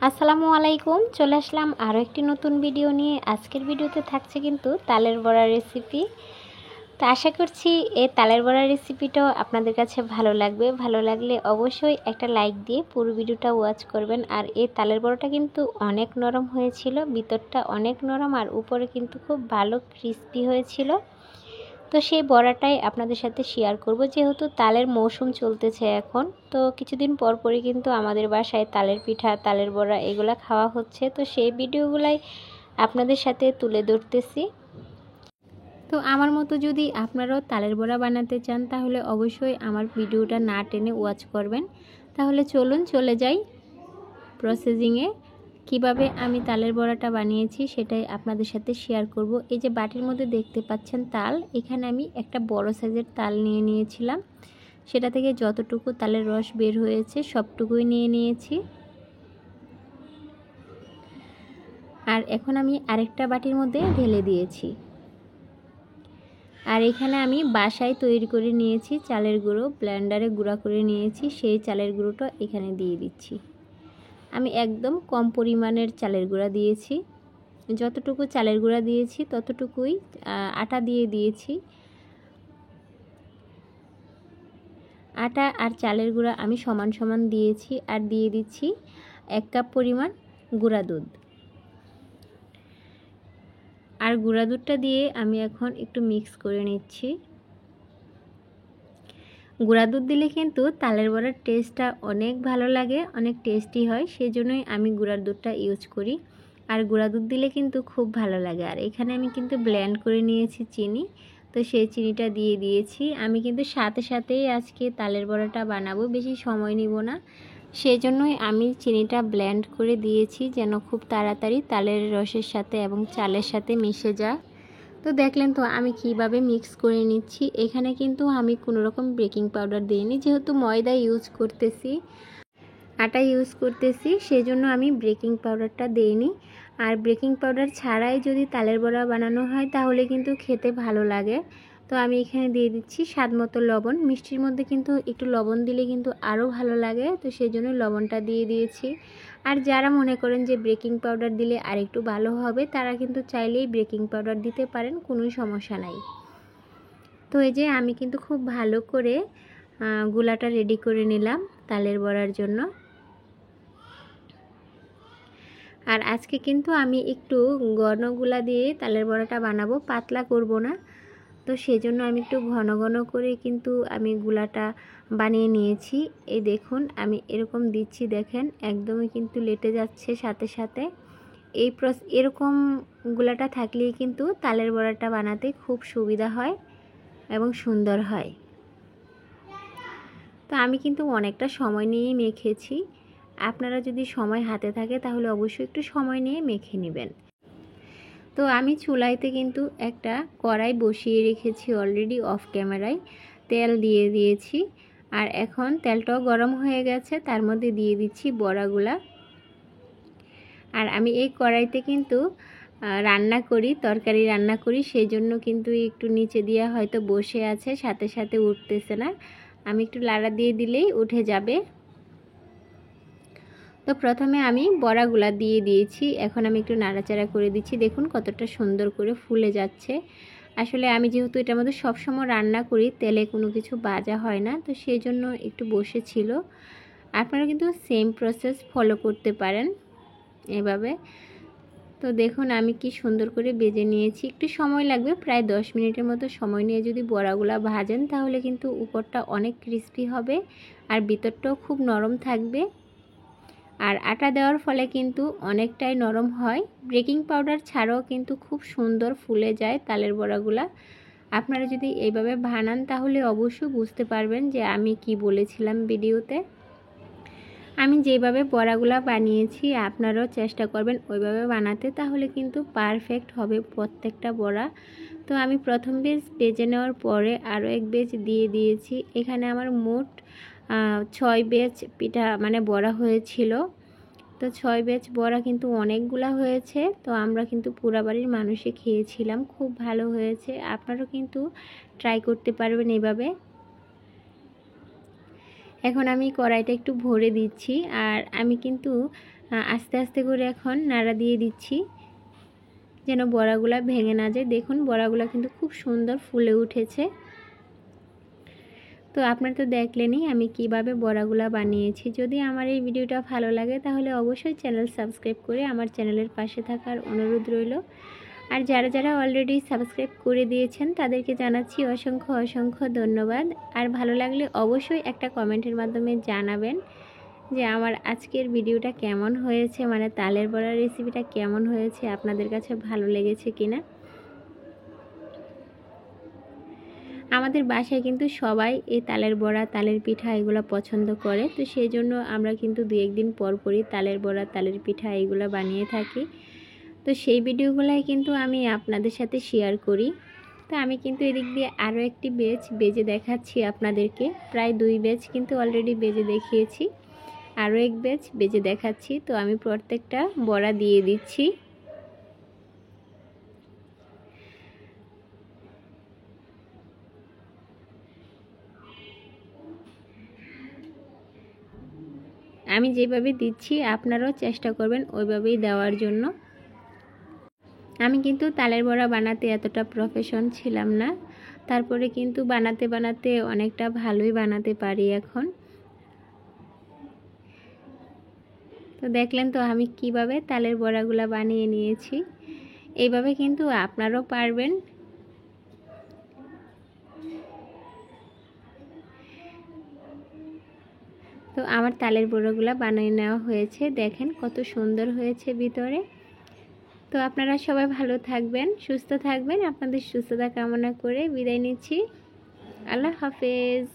আসসালামু আলাইকুম, চলে আসলাম আরও একটি নতুন ভিডিও নিয়ে। আজকের ভিডিওতে থাকছে কিন্তু তালের বড়া রেসিপি। তো আশা করছি এই তালের বড়া রেসিপিটাও আপনাদের কাছে ভালো লাগবে। ভালো লাগলে অবশ্যই একটা লাইক দিয়ে পুরো ভিডিওটা ওয়াচ করবেন। আর এই তালের বড়াটা কিন্তু অনেক নরম হয়েছিল, ভিতরটা অনেক নরম আর উপরে কিন্তু খুব ভালো ক্রিস্পি হয়েছিল। তো সেই বড়াটাই আপনাদের সাথে শেয়ার করব, যেহেতু তালের মৌসুম চলতেছে এখন। তো কিছুদিন পর পরই কিন্তু আমাদের বাসায় তালের পিঠা, তালের বড়া এগুলা খাওয়া হচ্ছে। তো সেই ভিডিওগুলাই আপনাদের সাথে তুলে ধরতেছি। তো আমার মতো যদি আপনারাও তালের বড়া বানাতে চান তাহলে অবশ্যই আমার ভিডিওটা না টেনে ওয়াচ করবেন। তাহলে চলুন চলে যাই প্রসেসিংয়ে। কিভাবে আমি তালের বড়াটা বানিয়েছি সেটাই আপনাদের সাথে শেয়ার করব। এই যে বাটির মধ্যে দেখতে পাচ্ছেন তাল, এখানে আমি একটা বড় সাইজের তাল নিয়ে নিয়েছিলাম। সেটা থেকে যতটুকু তালের রস বের হয়েছে সবটুকুই নিয়ে নিয়েছি। আর এখন আমি আরেকটা বাটির মধ্যে ঢেলে দিয়েছি। আর এখানে আমি বাসায় তৈরি করে নিয়েছি চালের গুঁড়ো, ব্লেন্ডারে গুঁড়া করে নিয়েছি, সেই চালের গুঁড়োটা এখানে দিয়ে দিচ্ছি। আমি একদম কম পরিমাণের চালের গুঁড়া দিয়েছি। যতটুকু চালের গুঁড়া দিয়েছি ততটুকুই আটা দিয়ে দিয়েছি। আটা আর চালের গুঁড়া আমি সমান সমান দিয়েছি। আর দিয়ে দিচ্ছি 1 কাপ পরিমাণ গুঁড়া দুধ। আর গুঁড়া দুধটা দিয়ে আমি এখন একটু মিক্স করে নিচ্ছি। গুঁড়া দুধ দিলে কিন্তু তালের বড়ার টেস্টটা অনেক ভালো লাগে, অনেক টেস্টি হয়, সেজন্যই আমি গুঁড়ার দুধটা ইউজ করি। আর গুঁড়া দুধ দিলে কিন্তু খুব ভালো লাগে। আর এখানে আমি কিন্তু ব্লেন্ড করে নিয়েছি চিনি, তো সেই চিনিটা দিয়ে দিয়েছি। আমি কিন্তু সাথে সাথেই আজকে তালের বড়াটা বানাবো, বেশি সময় নিব না, সেই জন্যই আমি চিনিটা ব্লেন্ড করে দিয়েছি যেন খুব তাড়াতাড়ি তালের রসের সাথে এবং চালের সাথে মিশে যায়। তো দেখলেন তো আমি কিভাবে মিক্স করে নিচ্ছি। এখানে কিন্তু আমি কোনো রকম বেকিং পাউডার দিইনি, যেহেতু ময়দা ইউজ করতেছি, আটা ইউজ করতেছি, সেজন্য আমি বেকিং পাউডারটা দিইনি। আর বেকিং পাউডার ছাড়াই যদি তালের বড়া বানানো হয় তাহলে কিন্তু খেতে ভালো লাগে। তো আমি এখানে দিয়ে দিচ্ছি স্বাদ মতো লবণ। মিষ্টির মধ্যে কিন্তু একটু লবণ দিলে কিন্তু আরও ভালো লাগে, তো সেই জন্য লবণটা দিয়ে দিয়েছি। আর যারা মনে করেন যে বেকিং পাউডার দিলে আর একটু ভালো হবে, তারা কিন্তু চাইলেই বেকিং পাউডার দিতে পারেন, কোনো সমস্যা নাই। তো এই যে আমি কিন্তু খুব ভালো করে গুলাটা রেডি করে নিলাম তালের বড়ার জন্য। আর আজকে কিন্তু আমি একটু ঘন গুলা দিয়ে তালের বড়াটা বানাবো, পাতলা করব না। তো সেজন্য আমি একটু ঘন ঘন করে কিন্তু আমি গুলাটা বানিয়ে নিয়েছি। এই দেখুন আমি এরকম দিচ্ছি, দেখেন একদমই কিন্তু লেটে যাচ্ছে সাথে সাথে। এরকম গুলাটা থাকলেই কিন্তু তালের বড়াটা বানাতে খুব সুবিধা হয় এবং সুন্দর হয়। তো আমি কিন্তু অনেকটা সময় নিয়েই মেখেছি। আপনারা যদি সময় হাতে থাকে তাহলে অবশ্যই একটু সময় নিয়ে মেখে নেবেন। তো আমি চুলাইতে কিন্তু একটা কড়াই বসিয়ে রেখেছি অলরেডি, অফ ক্যামেরায় তেল দিয়ে দিয়েছি। আর এখন তেলটাও গরম হয়ে গেছে, তার মধ্যে দিয়ে দিচ্ছি বড়াগুলা। আর আমি এই কড়াইতে কিন্তু রান্না করি, তরকারি রান্না করি, সেই জন্য কিন্তু একটু নিচে দিয়ে হয়তো বসে আছে, সাথে সাথে উঠতেছে না। আমি একটু লাড়া দিয়ে দিলেই উঠে যাবে। তো প্রথমে আমি বড়াগুলা দিয়ে দিয়েছি, এখন আমি একটু নাড়াচাড়া করে দিচ্ছি। দেখুন কতটা সুন্দর করে ফুলে যাচ্ছে। আসলে আমি যেহেতু এটার মধ্যে সবসময় রান্না করি, তেলে কোনো কিছু ভাজা হয় না, তো সেই জন্য একটু বসেছিল। আপনারা কিন্তু সেম প্রসেস ফলো করতে পারেন এভাবে। তো দেখুন আমি কি সুন্দর করে ভেজে নিয়েছি। একটু সময় লাগবে, প্রায় 10 মিনিটের মতো সময় নিয়ে যদি বড়াগুলা ভাজেন তাহলে কিন্তু উপরটা অনেক ক্রিস্পি হবে আর ভিতরটাও খুব নরম থাকবে। আর আটা দেওয়ার ফলে কিন্তু অনেকটাই নরম হয়। বেকিং পাউডার ছাড়াও কিন্তু খুব সুন্দর ফুলে যায় তালের বড়াগুলা। আপনারা যদি এইভাবে বানান তাহলে অবশ্যই বুঝতে পারবেন যে আমি কি বলেছিলাম ভিডিওতে। আমি যেভাবে বড়াগুলা বানিয়েছি আপনারাও চেষ্টা করবেন ওইভাবে বানাতে, তাহলে কিন্তু পারফেক্ট হবে প্রত্যেকটা বড়া। তো আমি প্রথম বেজ ভেজে নেওয়ার পরে আরও এক বেজ দিয়ে দিয়েছি। এখানে আমার মোট 6 বেজ পিঠা মানে বড়া হয়েছিল। তো 6 বেজ বড়া কিন্তু অনেকগুলা হয়েছে। তো আমরা কিন্তু পুরা বাড়ির মানুষে খেয়েছিলাম, খুব ভালো হয়েছে। আপনারাও কিন্তু ট্রাই করতে পারবেন এভাবে। এখন আমি কড়াইটা একটু ভরে দিচ্ছি, আর আমি কিন্তু আস্তে আস্তে করে এখন নাড়া দিয়ে দিচ্ছি যেন বড়াগুলা ভেঙে না যায়। দেখুন বড়াগুলা কিন্তু খুব সুন্দর ফুলে উঠেছে। তো আপনারা তো দেখলেনই আমি কিভাবে বড়াগুলা বানিয়েছি। যদি আমার এই ভিডিওটা ভালো লাগে তাহলে অবশ্যই চ্যানেল সাবস্ক্রাইব করে আমার চ্যানেলের পাশে থাকার অনুরোধ রইল। আর যারা যারা অলরেডি সাবস্ক্রাইব করে দিয়েছেন তাদেরকে জানাচ্ছি অসংখ্য অসংখ্য ধন্যবাদ। আর ভালো লাগলে অবশ্যই একটা কমেন্টের মাধ্যমে জানাবেন যে আমার আজকের ভিডিওটা কেমন হয়েছে, মানে তালের বড়ার রেসিপিটা কেমন হয়েছে, আপনাদের কাছে ভালো লেগেছে কিনা। আমাদের বাসায় কিন্তু সবাই এই তালের বড়া, তালের পিঠা এগুলো পছন্দ করে। তো সেই জন্য আমরা কিন্তু দু একদিন পর পরই তালের বড়া, তালের পিঠা এগুলো বানিয়ে থাকি। তো সেই ভিডিওগুলাই কিন্তু আমি আপনাদের সাথে শেয়ার করি। তো আমি কিন্তু এদিক দিয়ে আরও একটি ব্যাচ বেজে দেখাচ্ছি আপনাদেরকে। প্রায় 2 ব্যাচ কিন্তু অলরেডি বেজে দেখিয়েছি, আরও এক ব্যাচ বেজে দেখাচ্ছি। তো আমি প্রত্যেকটা বড়া দিয়ে দিচ্ছি। আমি যেভাবে দিচ্ছি আপনারাও চেষ্টা করবেন ওইভাবেই দেওয়ার জন্য। আমি কিন্তু তালের বড়া বানাতে এতটা প্রফেশন ছিলাম না, তারপরে কিন্তু বানাতে বানাতে অনেকটা ভালোই বানাতে পারি এখন। তো দেখলেন তো আমি কিভাবে তালের বড়াগুলা বানিয়ে নিয়েছি। এইভাবে কিন্তু আপনারাও পারবেন। তো আমার তালের বড়াগুলা বানিয়ে নেওয়া হয়েছে, দেখেন কত সুন্দর হয়েছে ভিতরে। তো আপনারা সবাই ভালো থাকবেন, সুস্থ থাকবেন। আপনাদের সুস্থতা কামনা করে বিদায় নিচ্ছি। আল্লাহ হাফেজ।